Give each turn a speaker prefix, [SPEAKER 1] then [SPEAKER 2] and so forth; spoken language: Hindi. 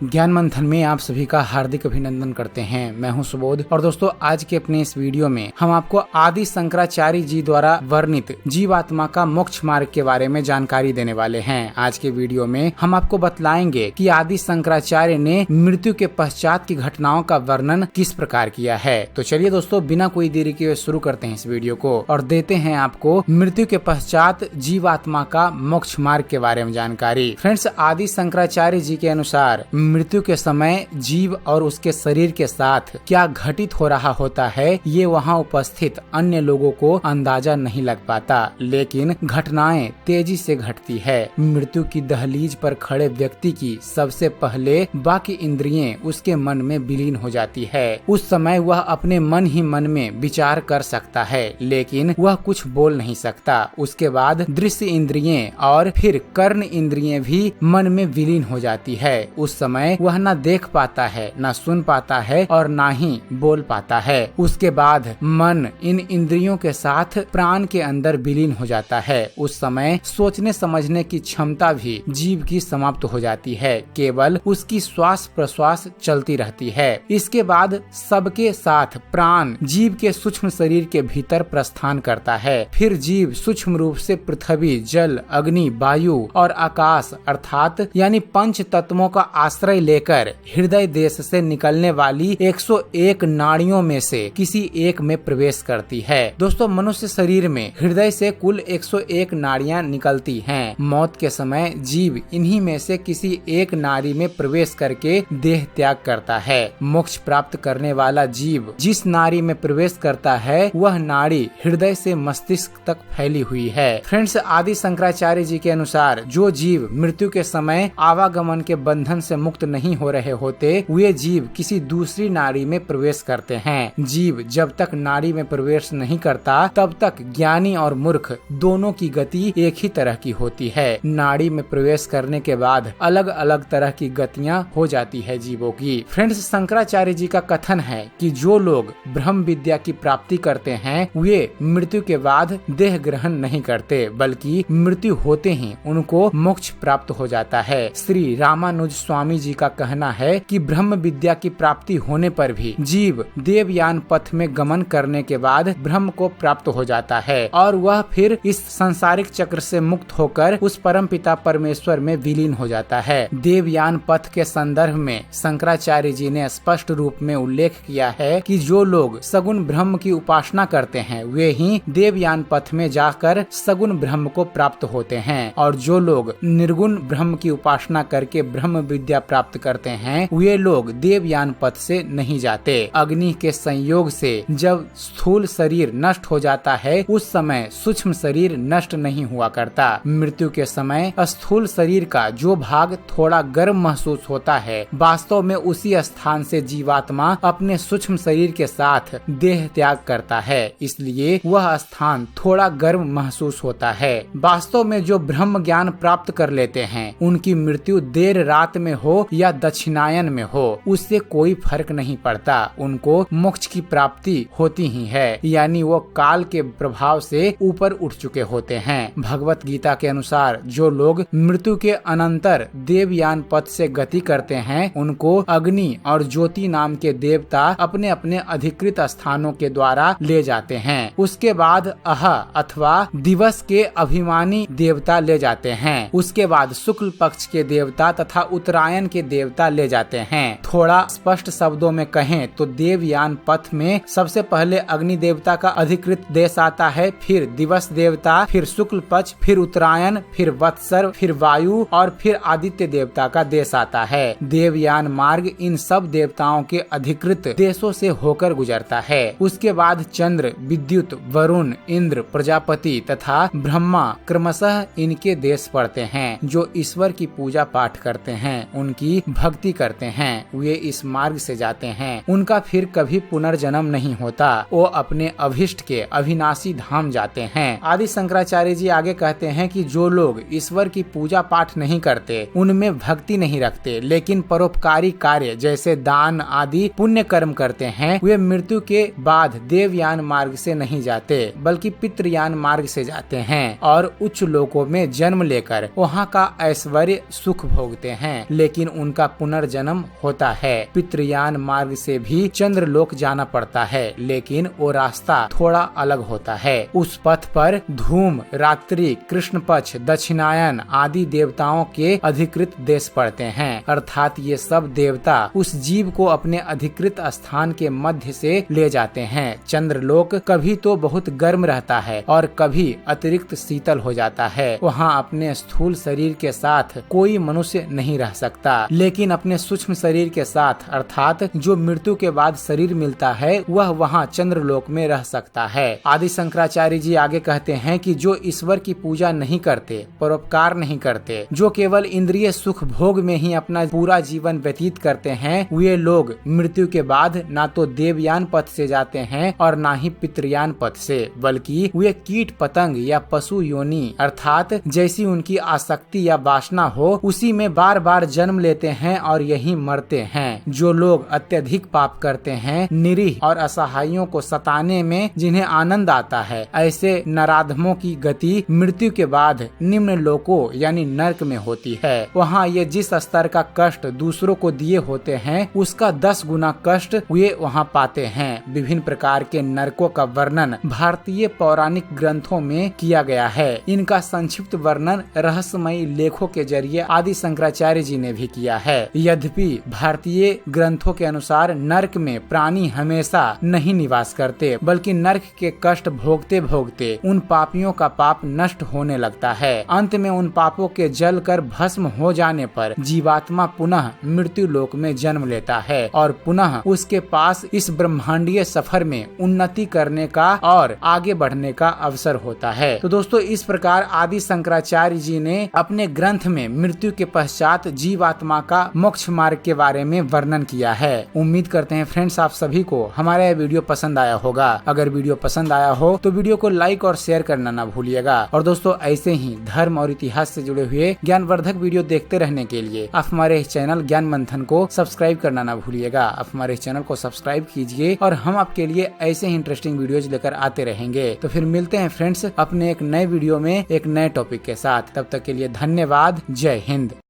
[SPEAKER 1] ज्ञान मंथन में आप सभी का हार्दिक अभिनंदन करते हैं। मैं हूं सुबोध और दोस्तों आज के अपने इस वीडियो में हम आपको आदि शंकराचार्य जी द्वारा वर्णित जीवात्मा का मोक्ष मार्ग के बारे में जानकारी देने वाले हैं। आज के वीडियो में हम आपको बतलाएंगे कि आदि शंकराचार्य ने मृत्यु के पश्चात की घटनाओं का वर्णन किस प्रकार किया है। तो चलिए दोस्तों बिना कोई देरी के शुरू करते हैं इस वीडियो को और देते हैं आपको मृत्यु के पश्चात जीवात्मा का मोक्ष मार्ग के बारे में जानकारी। फ्रेंड्स, आदि शंकराचार्य जी के अनुसार मृत्यु के समय जीव और उसके शरीर के साथ क्या घटित हो रहा होता है ये वहाँ उपस्थित अन्य लोगों को अंदाजा नहीं लग पाता, लेकिन घटनाएं तेजी से घटती है। मृत्यु की दहलीज पर खड़े व्यक्ति की सबसे पहले बाकी इंद्रियें उसके मन में विलीन हो जाती है। उस समय वह अपने मन ही मन में विचार कर सकता है, लेकिन वह कुछ बोल नहीं सकता। उसके बाद दृश्य इंद्रियें और फिर कर्ण इंद्रियें भी मन में विलीन हो जाती है। उस समय वह न देख पाता है, न सुन पाता है और न ही बोल पाता है। उसके बाद मन इन इंद्रियों के साथ प्राण के अंदर विलीन हो जाता है। उस समय सोचने समझने की क्षमता भी जीव की समाप्त हो जाती है, केवल उसकी श्वास प्रश्वास चलती रहती है। इसके बाद सबके साथ प्राण जीव के सूक्ष्म शरीर के भीतर प्रस्थान करता है। फिर जीव सूक्ष्म रूप से पृथ्वी, जल, अग्नि, वायु और आकाश अर्थात यानी पंच तत्वों का आश्रय लेकर हृदय देश से निकलने वाली 101 नाड़ियों में से किसी एक में प्रवेश करती है। दोस्तों, मनुष्य शरीर में हृदय से कुल 101 नाड़ियां निकलती हैं। मौत के समय जीव इन्हीं में से किसी एक नाड़ी में प्रवेश करके देह त्याग करता है। मोक्ष प्राप्त करने वाला जीव जिस नाड़ी में प्रवेश करता है वह नाड़ी हृदय से मस्तिष्क तक फैली हुई है। फ्रेंड्स, आदि शंकराचार्य जी के अनुसार जो जीव मृत्यु के समय आवागमन के बंधन से मुक्त नहीं हो रहे होते वे जीव किसी दूसरी नाड़ी में प्रवेश करते हैं। जीव जब तक नाड़ी में प्रवेश नहीं करता तब तक ज्ञानी और मूर्ख दोनों की गति एक ही तरह की होती है। नाड़ी में प्रवेश करने के बाद अलग अलग तरह की गतियां हो जाती है जीवों की। फ्रेंड्स, शंकराचार्य जी का कथन है कि जो लोग ब्रह्म विद्या की प्राप्ति करते हैं वे मृत्यु के बाद देह ग्रहण नहीं करते, बल्कि मृत्यु होते ही उनको मोक्ष प्राप्त हो जाता है। श्री रामानुज स्वामी जी का कहना है कि ब्रह्म विद्या की प्राप्ति होने पर भी जीव देवयान पथ में गमन करने के बाद ब्रह्म को प्राप्त हो जाता है और वह फिर इस सांसारिक चक्र से मुक्त होकर उस परमपिता परमेश्वर में विलीन हो जाता है। देवयान पथ के संदर्भ में शंकराचार्य जी ने स्पष्ट रूप में उल्लेख किया है कि जो लोग सगुण ब्रह्म की उपासना करते हैं वे ही देवयान पथ में जाकर सगुण ब्रह्म को प्राप्त होते हैं और जो लोग निर्गुण ब्रह्म की उपासना करके ब्रह्म विद्या प्राप्त करते हैं वे लोग देवयान पथ से नहीं जाते। अग्नि के संयोग से जब स्थूल शरीर नष्ट हो जाता है उस समय सूक्ष्म शरीर नष्ट नहीं हुआ करता। मृत्यु के समय स्थूल शरीर का जो भाग थोड़ा गर्म महसूस होता है वास्तव में उसी स्थान से जीवात्मा अपने सूक्ष्म शरीर के साथ देह त्याग करता है, इसलिए वह स्थान थोड़ा गर्म महसूस होता है। वास्तव में जो ब्रह्म ज्ञान प्राप्त कर लेते हैं उनकी मृत्यु देर रात में हो या दक्षिणायन में हो उससे कोई फर्क नहीं पड़ता, उनको मोक्ष की प्राप्ति होती ही है, यानी वो काल के प्रभाव से ऊपर उठ चुके होते हैं। भगवत गीता के अनुसार जो लोग मृत्यु के अनंतर देवयान पथ से गति करते हैं उनको अग्नि और ज्योति नाम के देवता अपने अपने अधिकृत स्थानों के द्वारा ले जाते हैं। उसके बाद अह अथवा दिवस के अभिमानी देवता ले जाते हैं। उसके बाद शुक्ल पक्ष के देवता तथा उत्तरायण के देवता ले जाते हैं। थोड़ा स्पष्ट शब्दों में कहें तो देवयान पथ में सबसे पहले अग्नि देवता का अधिकृत देश आता है, फिर दिवस देवता, फिर शुक्ल पक्ष, फिर उत्तरायण, फिर वत्सर, फिर वायु और फिर आदित्य देवता का देश आता है। देवयान मार्ग इन सब देवताओं के अधिकृत देशों से होकर गुजरता है। उसके बाद चंद्र, विद्युत, वरुण, इंद्र, प्रजापति तथा ब्रह्मा क्रमशः इनके देश पड़ते हैं। जो ईश्वर की पूजा पाठ करते हैं उनकी भक्ति करते हैं वे इस मार्ग से जाते हैं। उनका फिर कभी पुनर्जन्म नहीं होता, वो अपने अभिष्ट के अविनाशी धाम जाते हैं। आदि शंकराचार्य जी आगे कहते हैं कि जो लोग ईश्वर की पूजा पाठ नहीं करते उनमें भक्ति नहीं रखते लेकिन परोपकारी कार्य जैसे दान आदि पुण्य कर्म करते हैं वे मृत्यु के बाद देवयान मार्ग से नहीं जाते बल्कि पितृयान मार्ग से जाते हैं और उच्च लोकों में जन्म लेकर वहाँ का ऐश्वर्य सुख भोगते हैं। लेकिन लेकिन उनका पुनर्जन्म होता है। पितृयान मार्ग से भी चंद्रलोक जाना पड़ता है, लेकिन वो रास्ता थोड़ा अलग होता है। उस पथ पर धूम, रात्रि, कृष्ण पक्ष, दक्षिणायन आदि देवताओं के अधिकृत देश पड़ते हैं, अर्थात ये सब देवता उस जीव को अपने अधिकृत स्थान के मध्य से ले जाते हैं। चंद्रलोक कभी तो बहुत गर्म रहता है और कभी अतिरिक्त शीतल हो जाता है। वहाँ अपने स्थूल शरीर के साथ कोई मनुष्य नहीं रह सकता, लेकिन अपने सूक्ष्म शरीर के साथ अर्थात जो मृत्यु के बाद शरीर मिलता है वह वहाँ चंद्रलोक में रह सकता है। आदि शंकराचार्य जी आगे कहते हैं कि जो ईश्वर की पूजा नहीं करते, परोपकार नहीं करते, जो केवल इंद्रिय सुख भोग में ही अपना पूरा जीवन व्यतीत करते हैं, वे लोग मृत्यु के बाद ना तो देवयान पथ से जाते हैं और ना ही पितृयान पथ से, बल्कि वे कीट पतंग या पशु योनि अर्थात जैसी उनकी आसक्ति या वासना हो उसी में बार बार जन्म लेते हैं और यही मरते हैं। जो लोग अत्यधिक पाप करते हैं, निरीह और असहायों को सताने में जिन्हें आनंद आता है, ऐसे नराधमों की गति मृत्यु के बाद निम्न लोकों यानी नरक में होती है। वहाँ ये जिस स्तर का कष्ट दूसरों को दिए होते हैं उसका 10 गुना कष्ट वे वहाँ पाते हैं। विभिन्न प्रकार के नरकों का वर्णन भारतीय पौराणिक ग्रंथों में किया गया है। इनका संक्षिप्त वर्णन रहस्यमयी लेखों के जरिए आदि शंकराचार्य जी ने भी किया है। यद्यपि भारतीय ग्रंथों के अनुसार नरक में प्राणी हमेशा नहीं निवास करते, बल्कि नरक के कष्ट भोगते भोगते उन पापियों का पाप नष्ट होने लगता है। अंत में उन पापों के जल कर भस्म हो जाने पर जीवात्मा पुनः मृत्यु लोक में जन्म लेता है और पुनः उसके पास इस ब्रह्मांडीय सफर में उन्नति करने का और आगे बढ़ने का अवसर होता है। तो दोस्तों, इस प्रकार आदि शंकराचार्य जी ने अपने ग्रंथ में मृत्यु के पश्चात जीवात्मा का मोक्ष मार्ग के बारे में वर्णन किया है। उम्मीद करते हैं फ्रेंड्स आप सभी को हमारा यह वीडियो पसंद आया होगा। अगर वीडियो पसंद आया हो तो वीडियो को लाइक और शेयर करना ना भूलिएगा। और दोस्तों, ऐसे ही धर्म और इतिहास से जुड़े हुए ज्ञानवर्धक वीडियो देखते रहने के लिए आप हमारे इस चैनल ज्ञान मंथन को सब्सक्राइब करना ना भूलिएगा। आप हमारे इस चैनल को सब्सक्राइब कीजिए और हम आपके लिए ऐसे ही इंटरेस्टिंग वीडियोज लेकर आते रहेंगे। तो फिर मिलते हैं फ्रेंड्स अपने एक नए वीडियो में एक नए टॉपिक के साथ। तब तक के लिए धन्यवाद। जय हिंद।